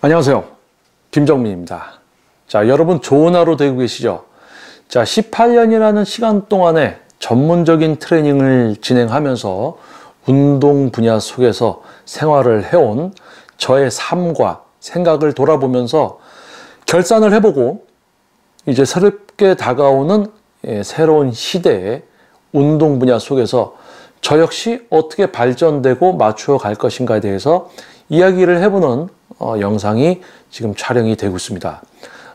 안녕하세요. 김정민입니다. 자, 여러분 좋은 하루 되고 계시죠? 자, 18년이라는 시간 동안에 전문적인 트레이닝을 진행하면서 운동 분야 속에서 생활을 해온 저의 삶과 생각을 돌아보면서 결산을 해보고 이제 새롭게 다가오는 새로운 시대의 운동 분야 속에서 저 역시 어떻게 발전되고 맞추어 갈 것인가에 대해서 이야기를 해보는 영상이 지금 촬영이 되고 있습니다.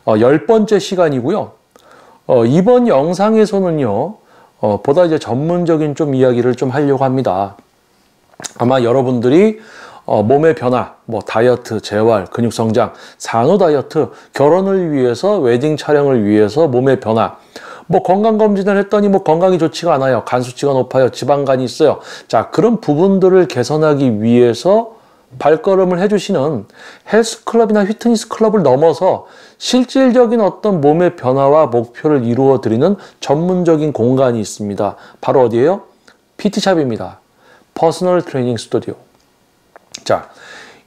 10번째 시간이고요. 이번 영상에서는요, 보다 이제 전문적인 좀 이야기를 좀 하려고 합니다. 아마 여러분들이 몸의 변화, 뭐 다이어트, 재활, 근육 성장, 산후 다이어트, 결혼을 위해서, 웨딩 촬영을 위해서 몸의 변화, 뭐 건강검진을 했더니 뭐 건강이 좋지가 않아요. 간 수치가 높아요. 지방간이 있어요. 자, 그런 부분들을 개선하기 위해서 발걸음을 해주시는 헬스클럽이나 피트니스 클럽을 넘어서 실질적인 어떤 몸의 변화와 목표를 이루어 드리는 전문적인 공간이 있습니다. 바로 어디예요? PT샵입니다. 퍼스널 트레이닝 스튜디오. 자,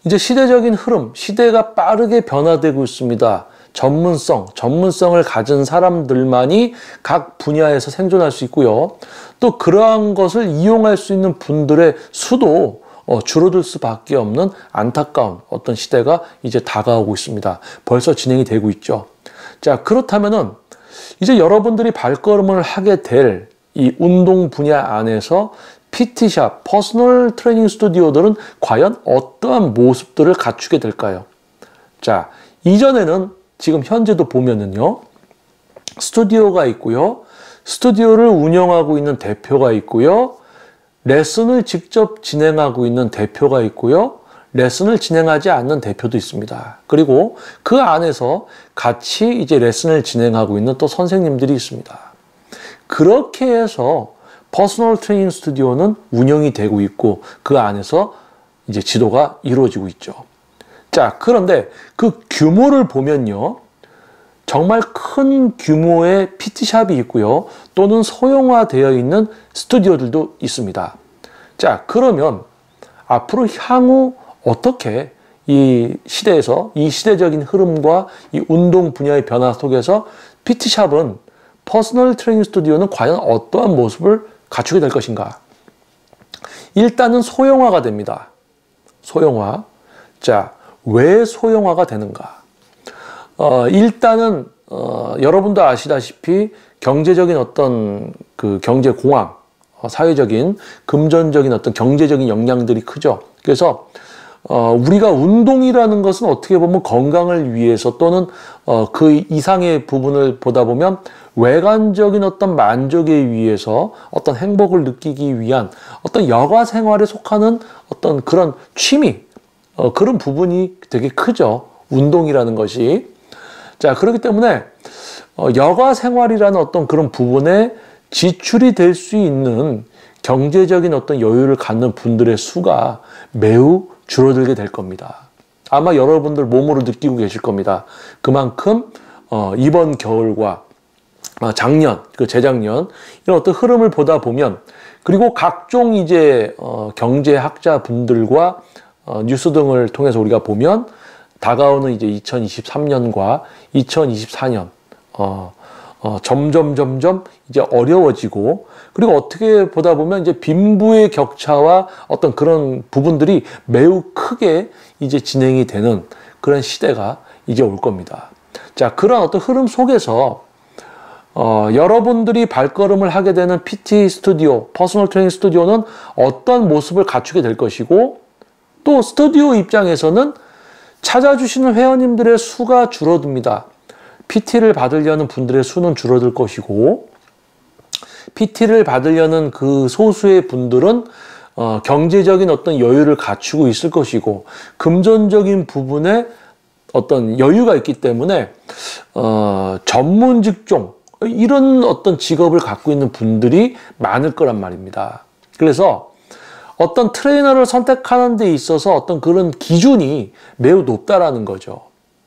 이제 시대적인 흐름, 시대가 빠르게 변화되고 있습니다. 전문성을 가진 사람들만이 각 분야에서 생존할 수 있고요. 또 그러한 것을 이용할 수 있는 분들의 수도 줄어들 수밖에 없는 안타까운 어떤 시대가 이제 다가오고 있습니다. 벌써 진행이 되고 있죠. 자, 그렇다면은 이제 여러분들이 발걸음을 하게 될 이 운동 분야 안에서 PT샵, 퍼스널 트레이닝 스튜디오들은 과연 어떠한 모습들을 갖추게 될까요? 자, 이전에는 지금 현재도 보면은요, 스튜디오가 있고요, 스튜디오를 운영하고 있는 대표가 있고요, 레슨을 직접 진행하고 있는 대표가 있고요, 레슨을 진행하지 않는 대표도 있습니다. 그리고 그 안에서 같이 이제 레슨을 진행하고 있는 또 선생님들이 있습니다. 그렇게 해서 퍼스널 트레이닝 스튜디오는 운영이 되고 있고 그 안에서 이제 지도가 이루어지고 있죠. 자, 그런데 그 규모를 보면요, 정말 큰 규모의 PT샵이 있고요, 또는 소형화되어 있는 스튜디오들도 있습니다. 자, 그러면 앞으로 향후 어떻게 이 시대에서, 이 시대적인 흐름과 이 운동 분야의 변화 속에서 PT샵은, 퍼스널 트레이닝 스튜디오는 과연 어떠한 모습을 갖추게 될 것인가? 일단은 소형화가 됩니다. 소형화. 자, 왜 소형화가 되는가? 일단은 여러분도 아시다시피 경제적인 어떤 그 경제 공황, 사회적인 금전적인 어떤 경제적인 영향들이 크죠. 그래서 우리가 운동이라는 것은 어떻게 보면 건강을 위해서 또는 그 이상의 부분을 보다 보면 외관적인 어떤 만족에 의해서 어떤 행복을 느끼기 위한 어떤 여가 생활에 속하는 어떤 그런 취미, 그런 부분이 되게 크죠. 운동이라는 것이. 자, 그렇기 때문에 여가 생활이라는 어떤 그런 부분에 지출이 될 수 있는 경제적인 어떤 여유를 갖는 분들의 수가 매우 줄어들게 될 겁니다. 아마 여러분들 몸으로 느끼고 계실 겁니다. 그만큼 이번 겨울과 작년, 재작년 이런 어떤 흐름을 보다 보면, 그리고 각종 이제 경제학자 분들과 뉴스 등을 통해서 우리가 보면 다가오는 이제 2023년과 2024년 점점 이제 어려워지고, 그리고 어떻게 보다 보면 이제 빈부의 격차와 어떤 그런 부분들이 매우 크게 이제 진행이 되는 그런 시대가 이제 올 겁니다. 자, 그런 어떤 흐름 속에서 여러분들이 발걸음을 하게 되는 PT 스튜디오, 퍼스널 트레이닝 스튜디오는 어떤 모습을 갖추게 될 것이고, 또 스튜디오 입장에서는 찾아주시는 회원님들의 수가 줄어듭니다. PT를 받으려는 분들의 수는 줄어들 것이고, PT를 받으려는 그 소수의 분들은 경제적인 어떤 여유를 갖추고 있을 것이고, 금전적인 부분에 어떤 여유가 있기 때문에 전문 직종, 이런 어떤 직업을 갖고 있는 분들이 많을 거란 말입니다. 그래서 어떤 트레이너를 선택하는 데 있어서 어떤 그런 기준이 매우 높다라는 거죠.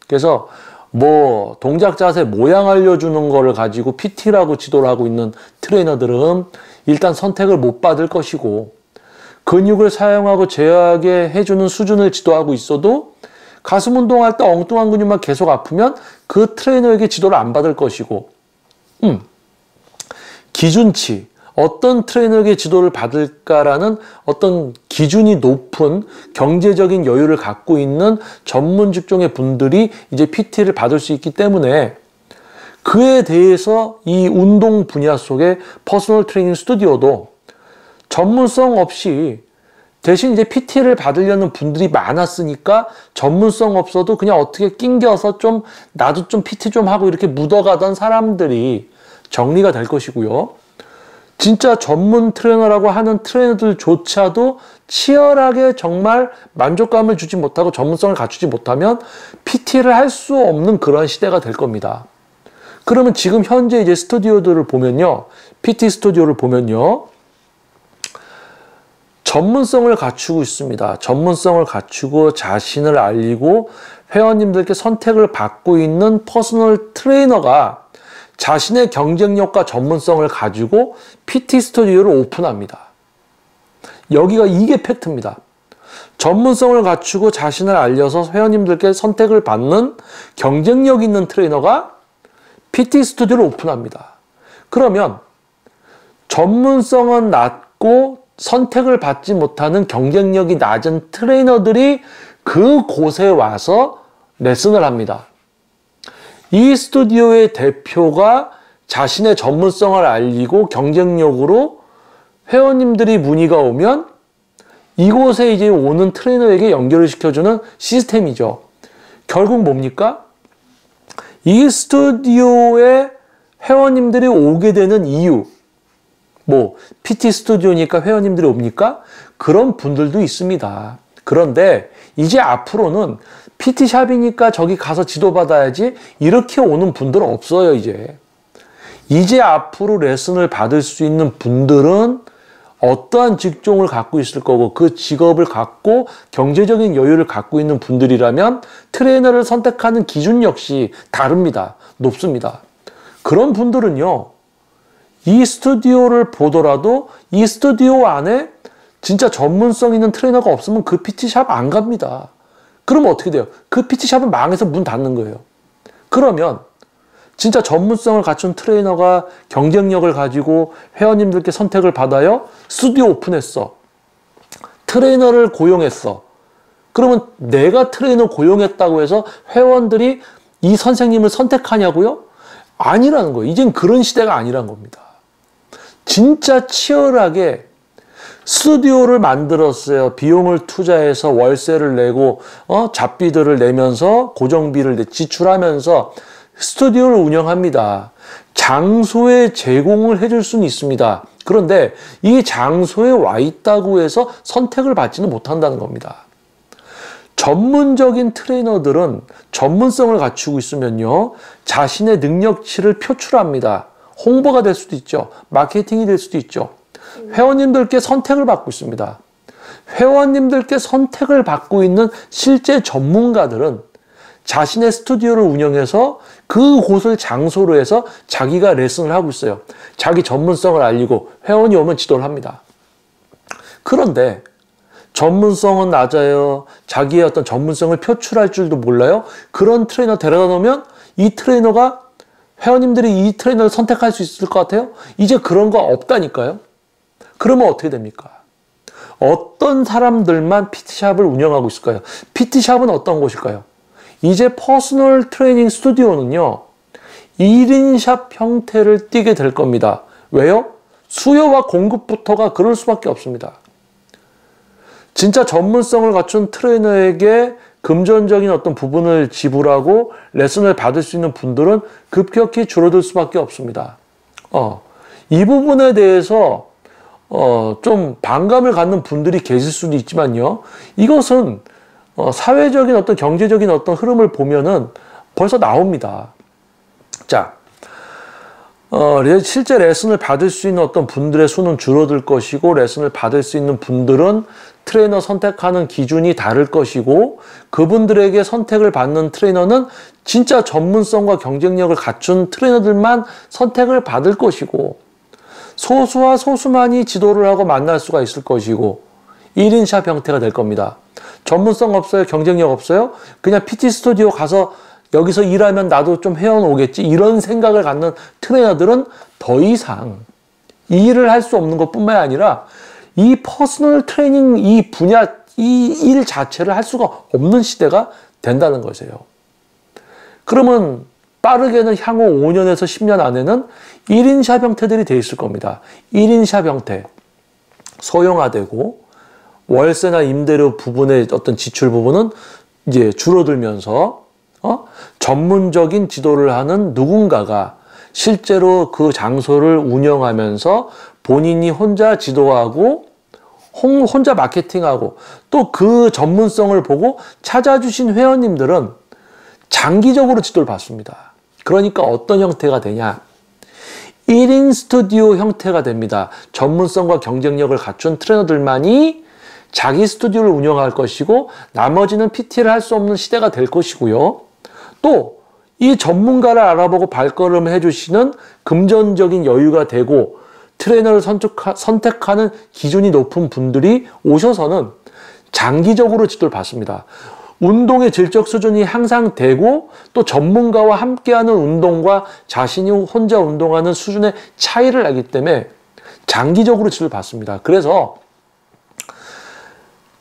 그래서 뭐 동작 자세 모양 알려주는 거를 가지고 PT라고 지도를 하고 있는 트레이너들은 일단 선택을 못 받을 것이고, 근육을 사용하고 제어하게 해주는 수준을 지도하고 있어도 가슴 운동할 때 엉뚱한 근육만 계속 아프면 그 트레이너에게 지도를 안 받을 것이고, 기준치, 어떤 트레이너에게 지도를 받을까라는 어떤 기준이 높은 경제적인 여유를 갖고 있는 전문 직종의 분들이 이제 PT를 받을 수 있기 때문에 그에 대해서 이 운동 분야 속의 퍼스널 트레이닝 스튜디오도 전문성 없이 대신 이제 PT를 받으려는 분들이 많았으니까 전문성 없어도 그냥 어떻게 낑겨서 좀 나도 좀 PT 좀 하고 이렇게 묻어가던 사람들이 정리가 될 것이고요. 진짜 전문 트레이너라고 하는 트레이너들조차도 치열하게 정말 만족감을 주지 못하고 전문성을 갖추지 못하면 PT를 할 수 없는 그런 시대가 될 겁니다. 그러면 지금 현재 이제 스튜디오들을 보면요. PT 스튜디오를 보면요. 전문성을 갖추고 있습니다. 전문성을 갖추고 자신을 알리고 회원님들께 선택을 받고 있는 퍼스널 트레이너가 자신의 경쟁력과 전문성을 가지고 PT 스튜디오를 오픈합니다. 여기가 이게 팩트입니다. 전문성을 갖추고 자신을 알려서 회원님들께 선택을 받는 경쟁력 있는 트레이너가 PT 스튜디오를 오픈합니다. 그러면 전문성은 낮고 선택을 받지 못하는 경쟁력이 낮은 트레이너들이 그곳에 와서 레슨을 합니다. 이 스튜디오의 대표가 자신의 전문성을 알리고 경쟁력으로 회원님들이 문의가 오면 이곳에 이제 오는 트레이너에게 연결을 시켜주는 시스템이죠. 결국 뭡니까? 이 스튜디오에 회원님들이 오게 되는 이유, 뭐 PT 스튜디오니까 회원님들이 옵니까? 그런 분들도 있습니다. 그런데 이제 앞으로는 PT샵이니까 저기 가서 지도받아야지 이렇게 오는 분들은 없어요. 이제 앞으로 레슨을 받을 수 있는 분들은 어떠한 직종을 갖고 있을 거고 그 직업을 갖고 경제적인 여유를 갖고 있는 분들이라면 트레이너를 선택하는 기준 역시 다릅니다. 높습니다. 그런 분들은요. 이 스튜디오를 보더라도 이 스튜디오 안에 진짜 전문성 있는 트레이너가 없으면 그 PT샵 안 갑니다. 그러면 어떻게 돼요? 그 PT샵은 망해서 문 닫는 거예요. 그러면 진짜 전문성을 갖춘 트레이너가 경쟁력을 가지고 회원님들께 선택을 받아요. 스튜디오 오픈했어. 트레이너를 고용했어. 그러면 내가 트레이너 고용했다고 해서 회원들이 이 선생님을 선택하냐고요? 아니라는 거예요. 이젠 그런 시대가 아니란 겁니다. 진짜 치열하게 스튜디오를 만들었어요. 비용을 투자해서 월세를 내고 잡비들을 내면서 고정비를 지출하면서 스튜디오를 운영합니다. 장소에 제공을 해줄 수는 있습니다. 그런데 이 장소에 와 있다고 해서 선택을 받지는 못한다는 겁니다. 전문적인 트레이너들은 전문성을 갖추고 있으면요. 자신의 능력치를 표출합니다. 홍보가 될 수도 있죠. 마케팅이 될 수도 있죠. 회원님들께 선택을 받고 있습니다. 회원님들께 선택을 받고 있는 실제 전문가들은 자신의 스튜디오를 운영해서 그곳을 장소로 해서 자기가 레슨을 하고 있어요. 자기 전문성을 알리고 회원이 오면 지도를 합니다. 그런데 전문성은 낮아요. 자기의 어떤 전문성을 표출할 줄도 몰라요. 그런 트레이너 데려다 놓으면 이 트레이너가 회원님들이 이 트레이너를 선택할 수 있을 것 같아요? 이제 그런 거 없다니까요. 그러면 어떻게 됩니까? 어떤 사람들만 PT샵을 운영하고 있을까요? PT샵은 어떤 곳일까요? 이제 퍼스널 트레이닝 스튜디오는요. 1인샵 형태를 띠게 될 겁니다. 왜요? 수요와 공급부터가 그럴 수밖에 없습니다. 진짜 전문성을 갖춘 트레이너에게 금전적인 어떤 부분을 지불하고 레슨을 받을 수 있는 분들은 급격히 줄어들 수밖에 없습니다. 이 부분에 대해서 좀 반감을 갖는 분들이 계실 수도 있지만요. 이것은 사회적인 어떤 경제적인 어떤 흐름을 보면은 벌써 나옵니다. 자, 실제 레슨을 받을 수 있는 어떤 분들의 수는 줄어들 것이고 레슨을 받을 수 있는 분들은 트레이너 선택하는 기준이 다를 것이고 그분들에게 선택을 받는 트레이너는 진짜 전문성과 경쟁력을 갖춘 트레이너들만 선택을 받을 것이고 소수와 소수만이 지도를 하고 만날 수가 있을 것이고 1인샵 형태가 될 겁니다. 전문성 없어요? 경쟁력 없어요? 그냥 PT 스튜디오 가서 여기서 일하면 나도 좀 회원 오겠지. 이런 생각을 갖는 트레이너들은 더 이상 이 일을 할 수 없는 것뿐만 아니라 이 퍼스널 트레이닝 이 분야, 이 일 자체를 할 수가 없는 시대가 된다는 것이에요. 그러면 빠르게는 향후 5년에서 10년 안에는 1인 샵 형태들이 돼 있을 겁니다. 1인 샵 형태. 소형화되고 월세나 임대료 부분의 어떤 지출 부분은 이제 줄어들면서 전문적인 지도를 하는 누군가가 실제로 그 장소를 운영하면서 본인이 혼자 지도하고 혼자 마케팅하고 또 그 전문성을 보고 찾아주신 회원님들은 장기적으로 지도를 받습니다. 그러니까 어떤 형태가 되냐? 1인 스튜디오 형태가 됩니다. 전문성과 경쟁력을 갖춘 트레이너들만이 자기 스튜디오를 운영할 것이고 나머지는 PT를 할 수 없는 시대가 될 것이고요. 또 이 전문가를 알아보고 발걸음을 해주시는 금전적인 여유가 되고 트레이너를 선택하는 기준이 높은 분들이 오셔서는 장기적으로 지도를 받습니다. 운동의 질적 수준이 향상되고 또 전문가와 함께하는 운동과 자신이 혼자 운동하는 수준의 차이를 알기 때문에 장기적으로 지도를 받습니다. 그래서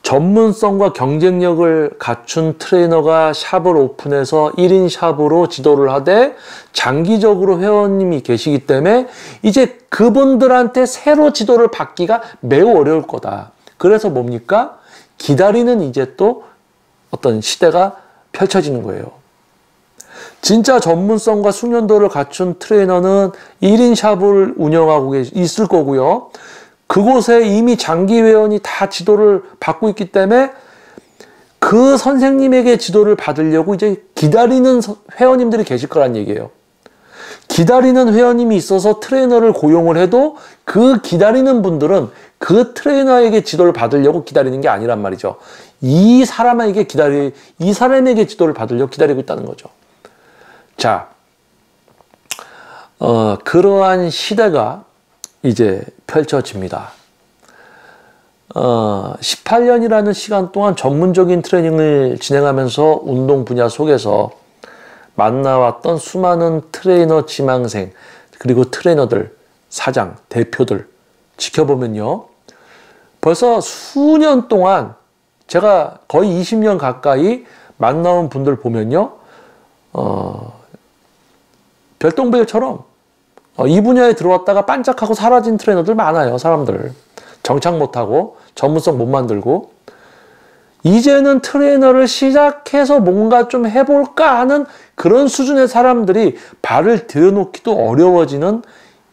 전문성과 경쟁력을 갖춘 트레이너가 샵을 오픈해서 1인 샵으로 지도를 하되 장기적으로 회원님이 계시기 때문에 이제 그분들한테 새로 지도를 받기가 매우 어려울 거다. 그래서 뭡니까? 기다리는 이제 또 어떤 시대가 펼쳐지는 거예요. 진짜 전문성과 숙련도를 갖춘 트레이너는 1인 샵을 운영하고 있을 거고요. 그곳에 이미 장기 회원이 다 지도를 받고 있기 때문에 그 선생님에게 지도를 받으려고 이제 기다리는 회원님들이 계실 거란 얘기예요. 기다리는 회원님이 있어서 트레이너를 고용을 해도 그 기다리는 분들은 그 트레이너에게 지도를 받으려고 기다리는 게 아니란 말이죠. 이 사람에게 지도를 받으려고 기다리고 있다는 거죠. 자, 그러한 시대가 이제 펼쳐집니다. 18년이라는 시간 동안 전문적인 트레이닝을 진행하면서 운동 분야 속에서 만나왔던 수많은 트레이너 지망생 그리고 트레이너들, 사장, 대표들 지켜보면요. 벌써 수년 동안 제가 거의 20년 가까이 만나온 분들 보면요. 별똥별처럼 이 분야에 들어왔다가 반짝하고 사라진 트레이너들 많아요. 사람들. 정착 못하고 전문성 못 만들고 이제는 트레이너를 시작해서 뭔가 좀 해볼까 하는 그런 수준의 사람들이 발을 들여놓기도 어려워지는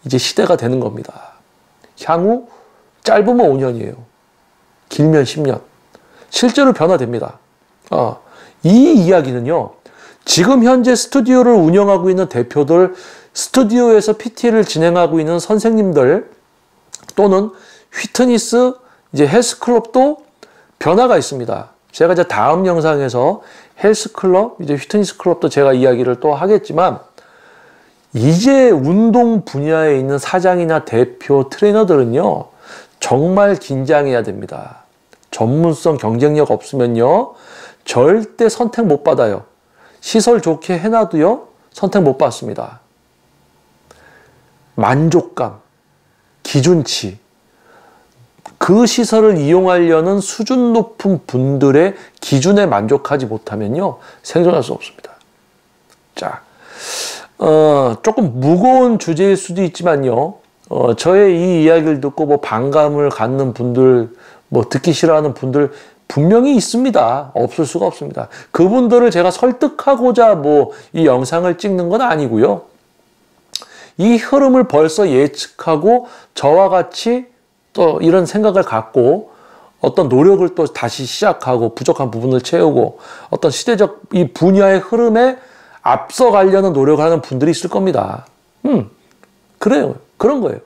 이제 시대가 되는 겁니다. 향후 짧으면 5년이에요. 길면 10년. 실제로 변화됩니다. 이 이야기는요. 지금 현재 스튜디오를 운영하고 있는 대표들, 스튜디오에서 PT를 진행하고 있는 선생님들 또는 휘트니스, 이제 헬스클럽도 변화가 있습니다. 제가 이제 다음 영상에서 헬스클럽, 이제 휘트니스 클럽도 제가 이야기를 또 하겠지만 이제 운동 분야에 있는 사장이나 대표 트레이너들은요. 정말 긴장해야 됩니다. 전문성, 경쟁력 없으면요. 절대 선택 못 받아요. 시설 좋게 해놔도요. 선택 못 받습니다. 만족감, 기준치, 그 시설을 이용하려는 수준 높은 분들의 기준에 만족하지 못하면요. 생존할 수 없습니다. 자, 조금 무거운 주제일 수도 있지만요. 저의 이 이야기를 듣고 뭐 반감을 갖는 분들, 뭐 듣기 싫어하는 분들 분명히 있습니다. 없을 수가 없습니다. 그분들을 제가 설득하고자 뭐 이 영상을 찍는 건 아니고요. 이 흐름을 벌써 예측하고 저와 같이 또 이런 생각을 갖고 어떤 노력을 또 다시 시작하고 부족한 부분을 채우고 어떤 시대적 이 분야의 흐름에 앞서가려는 노력을 하는 분들이 있을 겁니다. 그래요. 그런 거예요.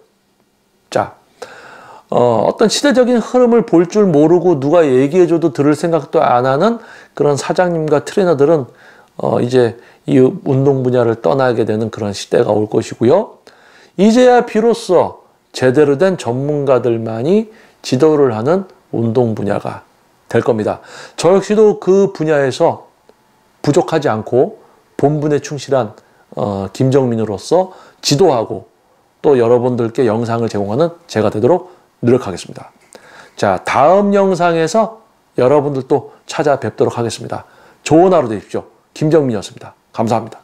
자, 어떤 시대적인 흐름을 볼 줄 모르고 누가 얘기해줘도 들을 생각도 안 하는 그런 사장님과 트레이너들은 이제 이 운동 분야를 떠나게 되는 그런 시대가 올 것이고요. 이제야 비로소 제대로 된 전문가들만이 지도를 하는 운동 분야가 될 겁니다. 저 역시도 그 분야에서 부족하지 않고 본분에 충실한 김정민으로서 지도하고 또 여러분들께 영상을 제공하는 제가 되도록 노력하겠습니다. 자, 다음 영상에서 여러분들 또 찾아뵙도록 하겠습니다. 좋은 하루 되십시오. 김정민이었습니다. 감사합니다.